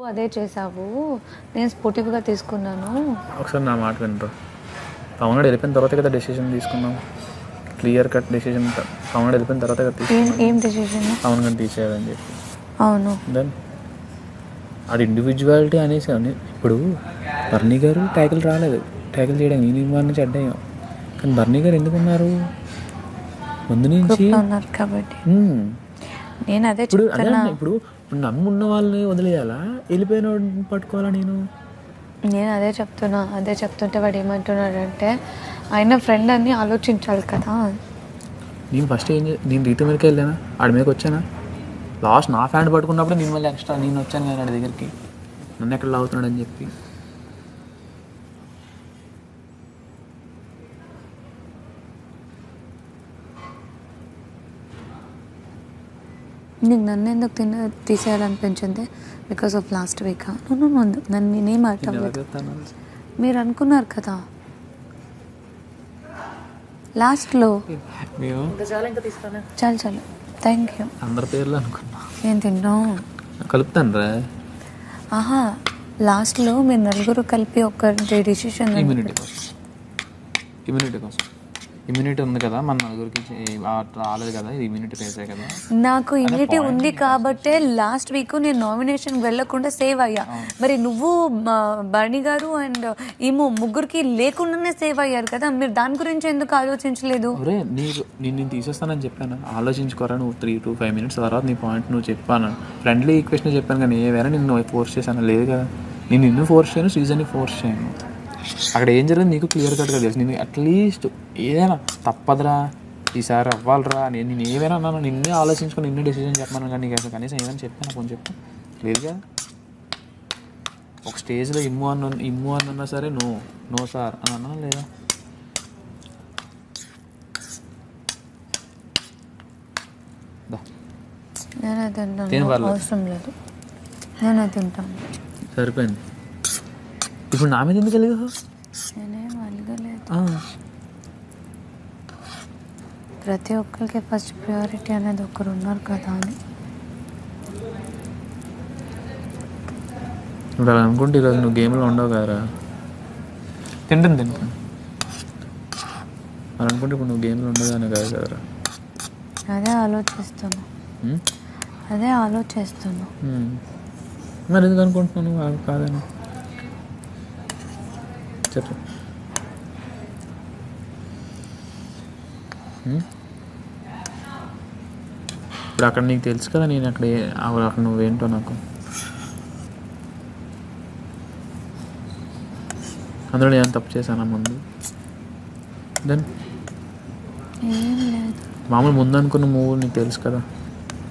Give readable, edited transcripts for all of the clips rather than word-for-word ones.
అదే చేసావు, నేను స్పోర్టివ్గా తీసుకున్నాను. ఒకసారి నా మాట వినరు. పవన్ గడు వెళ్ళిపోయిన తర్వాత కదా డెసిషన్ తీసుకున్నాం, క్లియర్ కట్ డెసిషన్. పవన్ గడు వెళ్ళిపోయిన తర్వాత కదా తీసుకున్నాం. ఏం డెసిషన్? పవన్ గడు తీసేయాలని చెప్పి. అవును, దెన్ అది ఇండివిజువాలిటీ అనేసి అని. ఇప్పుడు బర్నీ గారు ట్యాకిల్ రాలేదు, ట్యాకిల్ చేయడానికి నేను ఇవ్వాలి నుంచి అడ్డాయం. కానీ బర్నీ గారు ఎందుకున్నారు ముందు నుంచి కాబట్టి. నేను అదే ఇప్పుడు ఇప్పుడు నమ్మున్న వాళ్ళని వదిలేయాలా, వెళ్ళిపోయిన వాడిని పట్టుకోవాలా? నేను అదే చెప్తుంటే వాడు ఏమంటున్నాడంటే ఆయన ఫ్రెండ్ అని ఆలోచించాలి కదా. నేను ఫస్ట్ నేను రీతి మీదకి వెళ్ళానా, ఆడి మీదకి వచ్చానా? లాస్ట్ నా ఫ్యాండ్ పట్టుకున్నప్పుడు నేను మళ్ళీ ఎక్స్ట్రా నేను వచ్చాను కానీ ఆడి దగ్గరికి, నన్ను ఎక్కడ లాగుతున్నాడు అని చెప్పి. నీకు నన్ను ఎందుకు తీసేయాలనిపించింది? Because of last week. నన్ను నేనేం అర్థం లేదు. మీరు అనుకున్నారు కదా లాస్ట్లో. చాలు థ్యాంక్ యూ. అందరి పేర్లు అనుకున్నా. నేను తిన్నాం కలుపుతాను రా. ఆహా, లాస్ట్లో మీరు నలుగురు కలిపి ఒక డెసిషన్. ఇమ్యూనిటీ ఉంది కదా మన నలుగురికి, రాలేదు కదా, ఇది ఇమ్యూనిటీ ఫేసే కదా. నాకు ఇమ్యూనిటీ ఉంది కాబట్టే లాస్ట్ వీక్ నేను నామినేషన్ వెళ్ళకుండా సేవ్ అయ్యా. మరి నువ్వు బర్నీ గారు అండ్ ఏమో ముగ్గురికి లేకుండానే సేవ్ అయ్యారు కదా, మీరు దాని గురించి ఎందుకు ఆలోచించలేదు? నేను తీసేస్తానని చెప్పాను, ఆలోచించుకోరా నువ్వు 3 to 5 minutes తర్వాత నీ పాయింట్ నువ్వు చెప్పాను. ఫ్రెండ్లీ ఈక్వేషన్ చెప్పాను కానీ వేరే నిన్ను ఫోర్స్ చేశాను లేదు కదా. నేను నిన్ను ఫోర్స్ చేయను, సీజన్ని ఫోర్స్ చేయను. అక్కడ ఏం జరిగింది నీకు క్లియర్ కట్గా తెలుసు. నేను అట్లీస్ట్ ఏదైనా తప్పదురా ఈసారి అవ్వాలరా, నేను ఏమైనా అన్నాను, నిన్నే ఆలోచించుకొని నిన్నే డెసిషన్ చెప్పాను. కానీ నీకు అసలు కనీసం ఏమైనా చెప్పాను కొంచెం చెప్పు లేదుగా. ఒక స్టేజ్లో ఇమ్ము అన్నా సరే నో సార్ అని అన్నా లేదా? అవసరం లేదు, నేను అది తింటాను. సరిపోయింది. ఇప్పుడు నా మీద ఎందుకు వెళ్ళదు? నేనేం అలగలేదు. ప్రతి ఒక్కరికి ఫస్ట్ ప్రియారిటీ అనేది ఒకరు ఉన్నారు కదా అని. ఇప్పుడు అలా అనుకుంటే ఈరోజు నువ్వు గేమ్లో ఉండవు కదరా. తింటాను అలా అనుకుంటే ఇప్పుడు నువ్వు గేమ్లో ఉండగానే కాదు కదరా. అదే ఆలోచిస్తున్నా. మరి ఎందుకు అనుకుంటున్నాను కాదని చెప్పు. ఇప్పుడు అక్కడ నీకు తెలుసు కదా నేను అక్కడ నువ్వేంటో నాకు. అందులో నేను తప్పు చేశానా ముందు? దెన్ మామూలు ముందు అనుకున్న మూవీ నీకు తెలుసు కదా,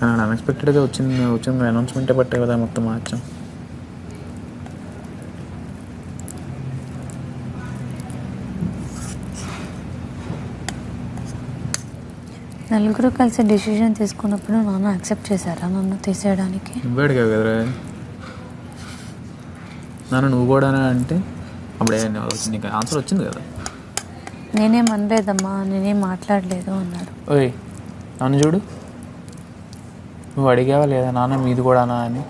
కానీ అన్ఎక్స్పెక్టెడ్గా వచ్చింది అనౌన్స్మెంటే పట్టే కదా మొత్తం మార్చాం. నలుగురు కలిసి డెసిషన్ తీసుకున్నప్పుడు నాన్న యాక్సెప్ట్ చేశారా నన్ను తీసేయడానికి? నువ్వు అడిగావు కదరా నాన్న, నువ్వు కూడా అంటే అప్పుడే నీకు ఆన్సర్ వచ్చింది కదా. నేనేం అనలేదమ్మా, నేనేం మాట్లాడలేదు అన్నాడు. ఓయ్ నన్ను చూడు, నువ్వు అడిగావా లేదా నాన్న మీది కూడానా అని?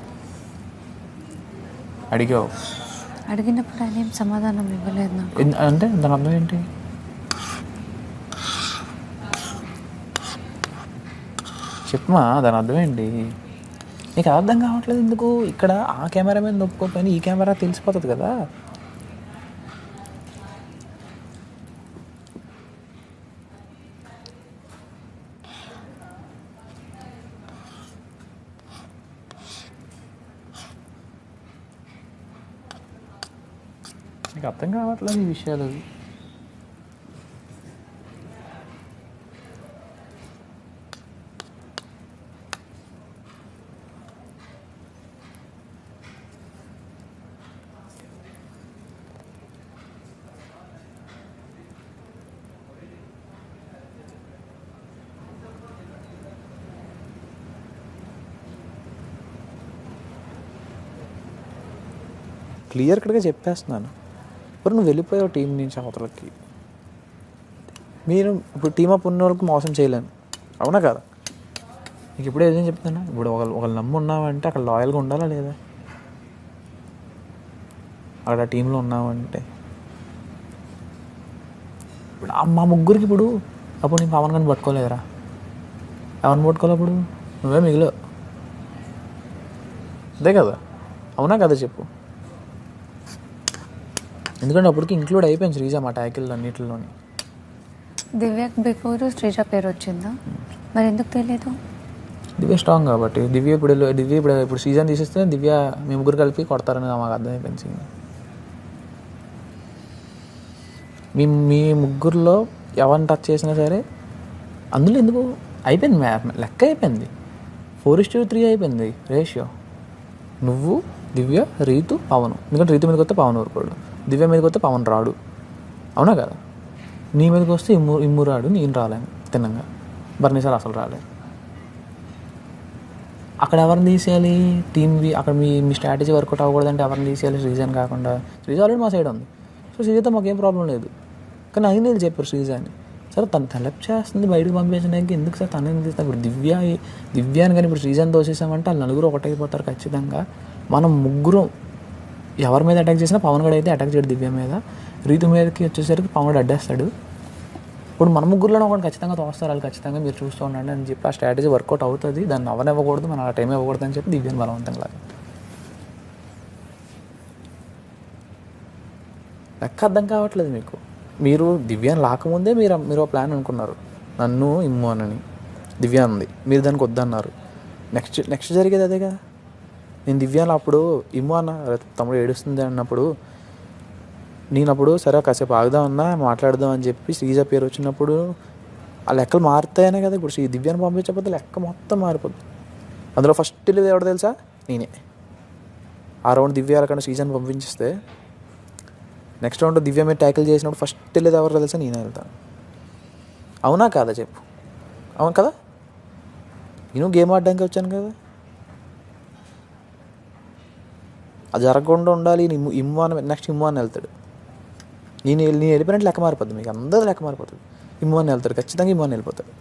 అడిగావు. అడిగినప్పుడు ఆయన ఏం సమాధానం ఇవ్వలేదు నాకు. అంటే దాని అర్థం ఏంటి? చెప్పమా దాని అర్థం ఏంటి? నీకు అర్థం కావట్లేదు ఎందుకు? ఇక్కడ ఆ కెమెరా మీద నొప్పుకోపోయినా ఈ కెమెరా తెలిసిపోతుంది కదా. నీకు అర్థం కావట్లేదు ఈ విషయాలు. క్లియర్ కట్గా చెప్పేస్తున్నాను. ఇప్పుడు నువ్వు వెళ్ళిపోయావు టీం నుంచి అవతలకి. మీరు ఇప్పుడు టీమప్ ఉన్న వాళ్ళకి మోసం చేయలేను, అవునా కదా? నీకు ఇప్పుడే ఏదైనా చెప్తాను. ఇప్పుడు ఒకళ్ళు నమ్ము ఉన్నావంటే అక్కడ లాయల్గా ఉండాలా లేదా? అక్కడ టీంలో ఉన్నావంటే ఇప్పుడు మా ముగ్గురికి ఇప్పుడు అప్పుడు నేను పవన్ కానీ పట్టుకోలేదురా, ఎవరిని పట్టుకోలే అప్పుడు నువ్వే మిగిలి అదే కదా, అవునా కదా చెప్పు. ఎందుకంటే అప్పటికి ఇంక్లూడ్ అయిపోయింది శ్రీజ మా ట్యాకిల్ అన్నిటిలోని. దివ్యకి బిఫోర్ శ్రీజ పేరు వచ్చిందా, మరి ఎందుకు తెలియదు? దివ్య స్ట్రాంగ్ కాబట్టి. దివ్య ఇప్పుడు సీజన్ తీసేస్తే దివ్య మీ ముగ్గురు కలిపి కొడతారని మాకు అర్థమైపోయింది. మీ ముగ్గురులో ఎవరిని టచ్ చేసినా సరే అందులో ఎందుకు అయిపోయింది, లెక్క అయిపోయింది. 4:3 అయిపోయింది రేషియో. నువ్వు, దివ్య, రీతు, పవన్. ఎందుకంటే రీతు మీదకి వస్తే పవన్ ఊరుకోడు, దివ్య మీదకి వస్తే పవన్ రాడు, అవునా కదా. నీ మీదకి వస్తే ఇమ్ము రాడు, నేను రాలేను తిన్నంగా. బర్నీ సార్ అసలు రాలేదు. అక్కడ ఎవరిని తీసేయాలి టీమ్వి? అక్కడ మీ స్ట్రాటజీ వర్కౌట్ అవ్వకూడదంటే ఎవరిని తీసేయాలి? శ్రీజాని కాకుండా. శ్రీజ ఆల్రెడీ మా సైడ్ ఉంది, సో శ్రీజతో మాకేం ప్రాబ్లం లేదు. కానీ అది నేను చెప్పారు శ్రీజాని, సరే తను హెల్ప్ చేస్తుంది బయటకు పంపించడానికి, ఎందుకు సార్ తను ఎందుకు తీస్తాను? ఇప్పుడు దివ్యాని కానీ ఇప్పుడు శ్రీజాని తోసేసామంటే వాళ్ళు నలుగురు ఒకటైపోతారు ఖచ్చితంగా. మనం ముగ్గురు ఎవరి మీద అటాక్ చేసినా పవన్ గడ అయితే అటాక్ చేయడు దివ్య మీద, రీతు మీదకి వచ్చేసరికి పవన్ గడ అడ్డేస్తాడు. ఇప్పుడు మన ముగ్గురులో ఒకటి ఖచ్చితంగా తోస్తారు వాళ్ళు, ఖచ్చితంగా మీరు చూస్తూ ఉండండి అని చెప్పి ఆ స్ట్రాటజీ వర్కౌట్ అవుతుంది. దాన్ని అవనివ్వకూడదు, మనం ఆ టైం ఇవ్వకూడదు అని చెప్పి దివ్యాన్ని బలవంతంగా లెక్క అర్థం కావట్లేదు మీకు. మీరు దివ్యాన్ని లాకముందే మీరు ప్లాన్ అనుకున్నారు, నన్ను ఇమ్ము అని. దివ్య ఉంది, మీరు దానికి వద్దన్నారు. నెక్స్ట్ జరిగేది అదే కదా. నేను దివ్యాన్ని అప్పుడు ఇమ్ము అన్న, తమ్ముడు ఏడుస్తుంది అన్నప్పుడు నేను అప్పుడు సరే కాసేపు ఆగుదామన్నా మాట్లాడదాం అని చెప్పి శ్రీజ పేరు వచ్చినప్పుడు ఆ లెక్కలు మారుతాయనే కదా. ఇప్పుడు దివ్యాన్ని పంపించకపోతే లెక్క మొత్తం మారిపోద్ది. అందులో ఫస్ట్ వెళ్ళేది ఎవడో తెలుసా? నేనే. ఆ రౌండ్ దివ్య కన్నా శ్రీజాని పంపించిస్తే నెక్స్ట్ రౌండ్ దివ్య మీద ట్యాకిల్ చేసినప్పుడు ఫస్ట్ వెళ్ళేది ఎవరు తెలుసా? నేనే వెళ్తాను. అవునా కాదా చెప్పు? అవును కదా, నేను గేమ్ ఆడడానికి వచ్చాను కదా. అది జరగకుండా ఉండాలి. ఇమ్ము అని నెక్స్ట్ ఇమ్ము అని వెళ్తాడు. నేను వెళ్ళిపోయినట్టు లెక్క మారిపోద్ది, మీకు అందరూ లెక్క మారిపోతుంది. ఇమ్ము అని వెళ్తాడు, ఖచ్చితంగా ఇమ్ము అని వెళ్ళిపోతాడు.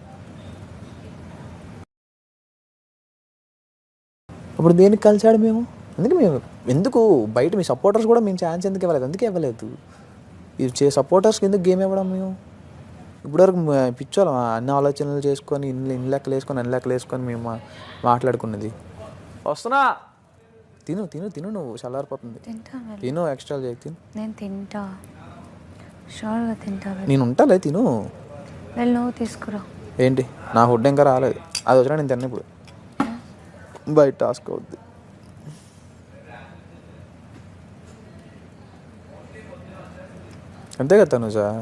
అప్పుడు దేనికి కలిసాడు మేము? ఎందుకు బయట మీ సపోర్టర్స్ కూడా మేము ఛాన్స్ ఎందుకు ఇవ్వలేదు? అందుకే ఇవ్వలేదు. ఇది సపోర్టర్స్కి ఎందుకు గేమ్ ఇవ్వడం? మేము ఇప్పటివరకు పిచ్చోళ్ళం, అన్ని ఆలోచనలు చేసుకొని ఇన్ని లెక్కలు వేసుకొని మేము మాట్లాడుకున్నది. వస్తున్నా, తిను నువ్వు చల్లారిపోతుంది. తిను, ఎక్స్ట్రా చేయి, తిను. నేను తింటా, షూర్గా తింటా. నేను ఉంటాలే, తిను. నువ్వు తీసుకురా. ఏంటి నా ఫుడ్ ఇంకా రాలేదు, అది వచ్చినా నేను తిన్న. ఇప్పుడు బయట టాస్క్ అవుద్ది. అంతే కదా తను సార్,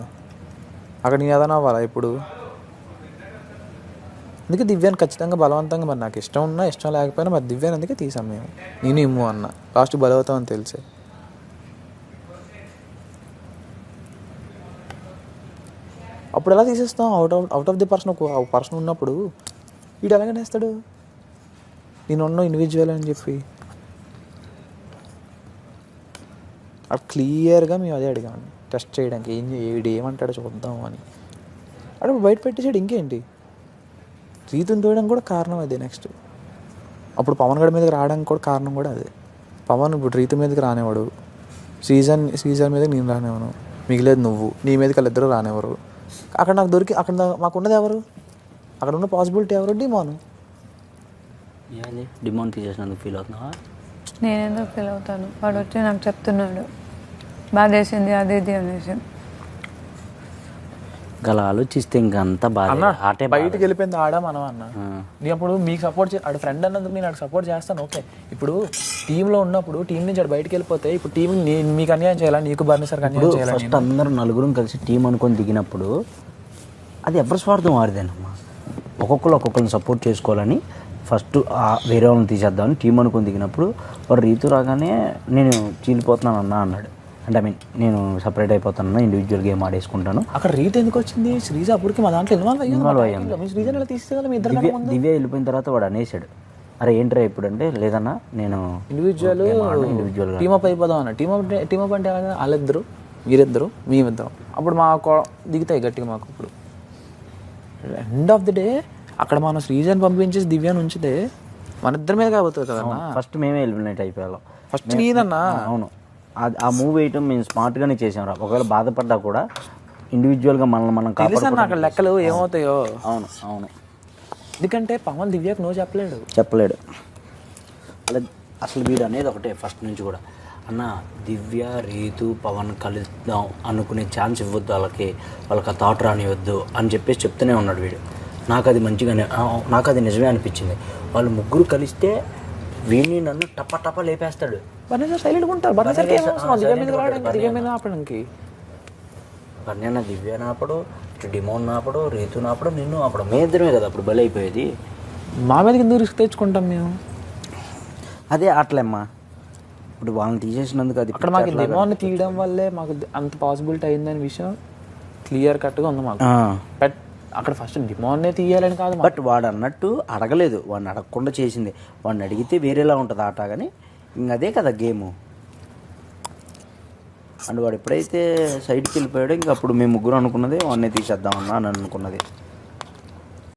అక్కడ నేను ఏదైనా అవ్వాలా ఇప్పుడు? అందుకే దివ్యాన్ని ఖచ్చితంగా బలవంతంగా, మరి నాకు ఇష్టం ఉన్నా ఇష్టం లేకపోయినా మరి దివ్యాన్ని అందుకే తీసాం మేము. నేను ఇమ్ము అన్న లాస్ట్ బలవుతాం అని తెలిసే. అప్పుడు ఎలా తీసేస్తాం? అవుట్ ఆఫ్ ది పర్సన్ ఉన్నప్పుడు వీడు ఎలాగనే వేస్తాడు నేను ఉన్న ఇండివిజువల్ అని చెప్పి. అక్కడ క్లియర్గా మేము అదే అడిగామండి, టెస్ట్ చేయడానికి వీడు ఏమంటాడో చూద్దాం అని. అక్కడ బయట పెట్టేసాడు. ఇంకేంటి, రీతుని తోయడానికి కూడా కారణం అదే. నెక్స్ట్ అప్పుడు పవన్ గడి మీదకి రావడానికి కూడా కారణం కూడా అదే. పవన్ ఇప్పుడు రీతు మీదకి రానివాడు, సీజన్ మీదకి నేను రానివ్వను, మిగిలేదు నువ్వు, నీ మీదకి వాళ్ళిద్దరూ రానివ్వరు. అక్కడ నాకు అక్కడ మాకున్నది ఎవరు? అక్కడ ఉన్న పాసిబిలిటీ ఎవరు? డిమాండ్ తీసేసినందుకు ఫీల్ అవుతున్నావా? నేను ఎందుకు ఫీల్ అవుతాను? వాడు వచ్చి నాకు చెప్తున్నాడు బాధేసింది అది ఇది అనేసి. అలా ఆలోచిస్తే ఇంకంతా బాగా బయటకు వెళ్ళిపోయింది ఆడా మనం అన్న. నేను అప్పుడు మీకు సపోర్ట్ ఆడు ఫ్రెండ్ అన్నందుకు నేను ఆడు సపోర్ట్ చేస్తాను. ఓకే, ఇప్పుడు టీంలో ఉన్నప్పుడు టీం నుంచి ఆడు బయటకు వెళ్ళిపోతే ఇప్పుడు టీం మీకు అన్యాయం చేయాలా? నీకు బర్నీ సార్ అన్యాయం చేయాలి? ఫస్ట్ అందరూ నలుగురు కలిసి టీం అనుకొని దిగినప్పుడు అది ఎవరి స్వార్థం వారిదేనమ్మా. ఒక్కొక్కరిని సపోర్ట్ చేసుకోవాలని ఫస్ట్ వేరే వాళ్ళని తీసేద్దామని టీం అనుకొని దిగినప్పుడు వాడు రీతు రాగానే నేను చీలిపోతున్నాను అన్నాడు. అంటే నేను సపరేట్ అయిపోతాను, ఇండివిజువల్ గేమ్ ఆడేసుకుంటాను. అక్కడ రీత్ ఎందుకు వచ్చింది? శ్రీజ అప్పటికి మా దాంట్లో ఇన్వాల్వ్ అయ్యాను. దివ్య వెళ్ళిపోయిన తర్వాత వాడు అనేసాడు, అరే ఏంట్రా ఇప్పుడు అంటే, లేదన్నా నేను ఇండివిజువల్ టీమప్ అయిపోదాం అన్న. టీమప్ అంటే వాళ్ళిద్దరు, మీరిద్దరు, మేమిద్దరం. అప్పుడు మా దిగుతాయి గట్టిగా మాకు. ఇప్పుడు ఎండ్ ఆఫ్ ది డే అక్కడ మనం శ్రీజని పంపించేసి దివ్యాన్ని ఉంచితే మన ఇద్దరి మీద కాబోతుంది కదన్నా. ఫస్ట్ మేమే ఎలిమినేట్ అయిపోయాం. ఫస్ట్ నేనన్నా. అవును, ఆ మూవ్ వేయటం మేము స్మార్ట్గానే చేసాం రా. ఒకవేళ బాధపడ్డా కూడా ఇండివిజువల్గా మనల్ని మనం తెలుసా అక్కడ లెక్కలు ఏమవుతాయో. అవును అవును, ఎందుకంటే పవన్ దివ్యకు నో చెప్పలేడు. అలా అసలు వీడు అనేది ఒకటే ఫస్ట్ నుంచి కూడా, అన్న దివ్య రీతు పవన్ కలుద్దాం అనుకునే ఛాన్స్ ఇవ్వద్దు వాళ్ళకి ఆ థాట్ రానివద్దు అని చెప్పేసి చెప్తూనే ఉన్నాడు వీడు. నాకు అది నిజమే అనిపించింది. వాళ్ళు ముగ్గురు కలిస్తే వీడిని నన్ను టప లేపేస్తాడు. సైలెంట్గా ఉంటారు. బన్నీ దివ్య నాపడు, ఇటు డిమోన్ నాపడు, రీతు నాపడు, నిన్ను అప్పుడు మే ఇద్దరమే కదా అప్పుడు బలి అయిపోయేది. మా మీదకి ఎందుకు రిస్క్ తెచ్చుకుంటాం మేము? అదే అట్లేమ్మా, ఇప్పుడు వాళ్ళని తీసేసినందుకు అది అక్కడ మాకు డిమోన్ తీయడం వల్లే మాకు అంత పాసిబిలిటీ అయిందనే విషయం క్లియర్ కట్గా ఉంది మాకు. బట్ అక్కడ ఫస్ట్ డిమోన్నే తీయాలని కాదు. బట్ వాడు అన్నట్టు అడగలేదు, వాడిని అడగకుండా చేసింది. వాడిని అడిగితే వేరేలా ఉంటుంది ఆట, కానీ ఇంకదే కదా గేము. అండ్ వాడు ఎప్పుడైతే సైడ్కి వెళ్ళిపోయాడో ఇంక అప్పుడు మేము ముగ్గురు అనుకున్నది వాడిని తీసేద్దామన్నా అని అనుకున్నది.